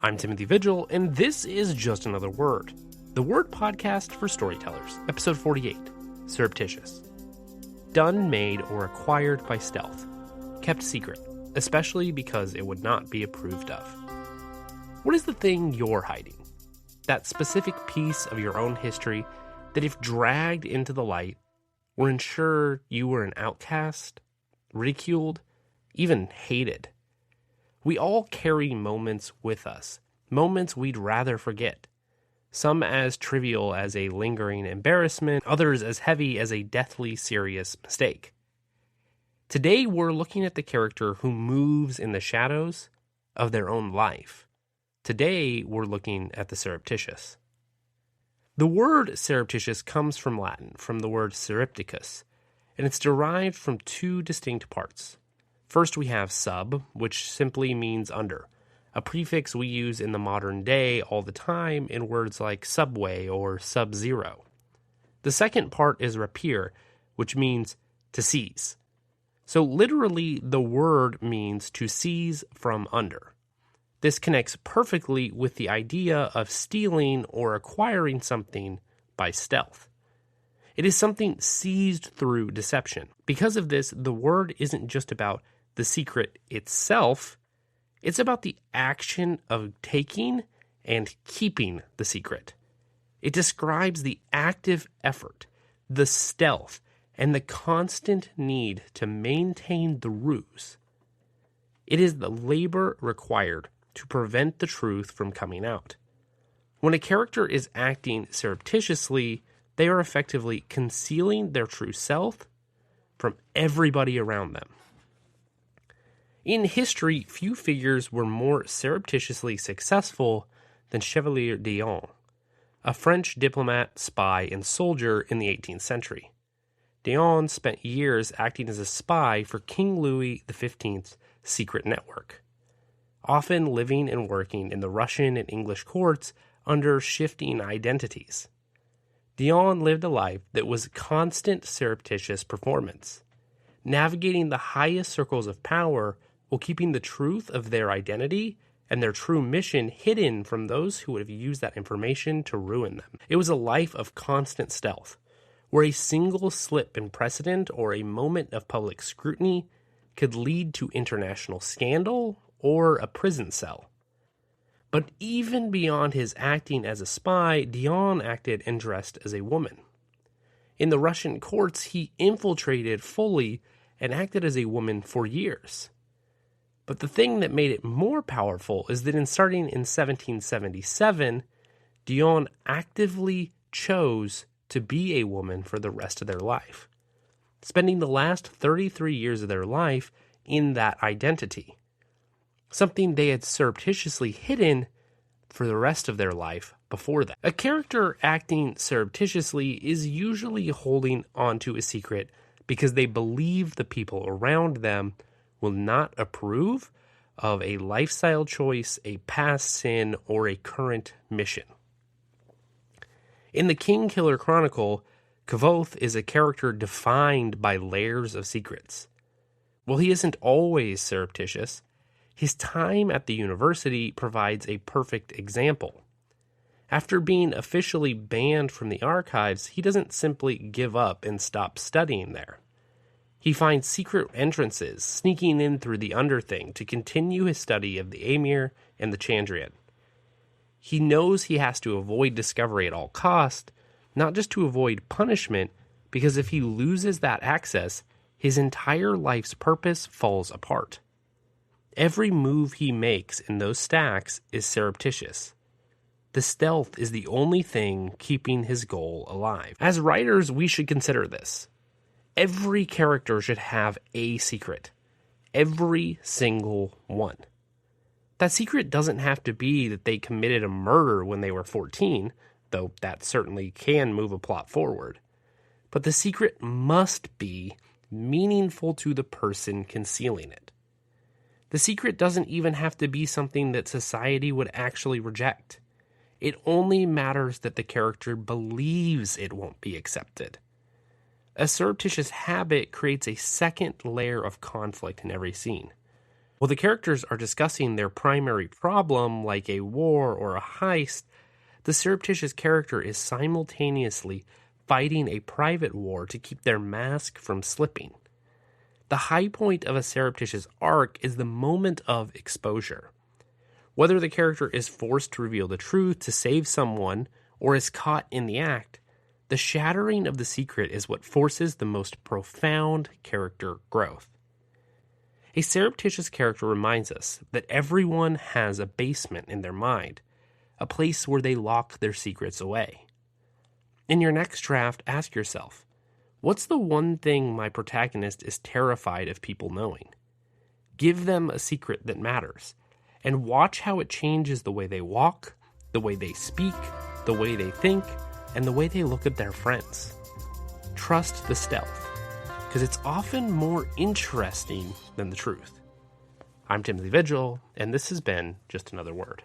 I'm Timothy Vigil, and this is Just Another Word, the word podcast for storytellers, episode 48, Surreptitious. Done, made, or acquired by stealth. Kept secret, especially because it would not be approved of. What is the thing you're hiding? That specific piece of your own history that if dragged into the light, will ensure you were an outcast, ridiculed, even hated. We all carry moments with us, moments we'd rather forget. Some as trivial as a lingering embarrassment, others as heavy as a deathly serious mistake. Today we're looking at the character who moves in the shadows of their own life. Today we're looking at the surreptitious. The word surreptitious comes from Latin, from the word surrepticus, and it's derived from two distinct parts. First, we have sub, which simply means under, a prefix we use in the modern day all the time in words like subway or sub-zero. The second part is rapier, which means to seize. So literally, the word means to seize from under. This connects perfectly with the idea of stealing or acquiring something by stealth. It is something seized through deception. Because of this, the word isn't just about the secret itself, it's about the action of taking and keeping the secret. It describes the active effort, the stealth, and the constant need to maintain the ruse. It is the labor required to prevent the truth from coming out. When a character is acting surreptitiously, they are effectively concealing their true self from everybody around them. In history, few figures were more surreptitiously successful than Chevalier d'Eon, a French diplomat, spy, and soldier in the 18th century. d'Eon spent years acting as a spy for King Louis XV's secret network, often living and working in the Russian and English courts under shifting identities. d'Eon lived a life that was constant surreptitious performance, navigating the highest circles of power while keeping the truth of their identity and their true mission hidden from those who would have used that information to ruin them. It was a life of constant stealth, where a single slip in precedent or a moment of public scrutiny could lead to international scandal or a prison cell. But even beyond his acting as a spy, d'Eon acted and dressed as a woman. In the Russian courts, he infiltrated fully and acted as a woman for years. But the thing that made it more powerful is that starting in 1777, d'Eon actively chose to be a woman for the rest of their life, spending the last 33 years of their life in that identity, something they had surreptitiously hidden for the rest of their life before that. A character acting surreptitiously is usually holding onto a secret because they believe the people around them will not approve of a lifestyle choice, a past sin, or a current mission. In the Kingkiller Chronicle, Kvothe is a character defined by layers of secrets. While he isn't always surreptitious, his time at the university provides a perfect example. After being officially banned from the archives, he doesn't simply give up and stop studying there. He finds secret entrances, sneaking in through the underthing to continue his study of the Amir and the Chandrian. He knows he has to avoid discovery at all cost, not just to avoid punishment, because if he loses that access, his entire life's purpose falls apart. Every move he makes in those stacks is surreptitious. The stealth is the only thing keeping his goal alive. As writers, we should consider this. Every character should have a secret. Every single one. That secret doesn't have to be that they committed a murder when they were 14, though that certainly can move a plot forward. But the secret must be meaningful to the person concealing it. The secret doesn't even have to be something that society would actually reject. It only matters that the character believes it won't be accepted. A surreptitious habit creates a second layer of conflict in every scene. While the characters are discussing their primary problem, like a war or a heist, the surreptitious character is simultaneously fighting a private war to keep their mask from slipping. The high point of a surreptitious arc is the moment of exposure. Whether the character is forced to reveal the truth to save someone or is caught in the act, the shattering of the secret is what forces the most profound character growth. A surreptitious character reminds us that everyone has a basement in their mind, a place where they lock their secrets away. In your next draft, ask yourself, what's the one thing my protagonist is terrified of people knowing? Give them a secret that matters, and watch how it changes the way they walk, the way they speak, the way they think, and the way they look at their friends. Trust the stealth, because it's often more interesting than the truth. I'm Timothy Vigil, and this has been Just Another Word.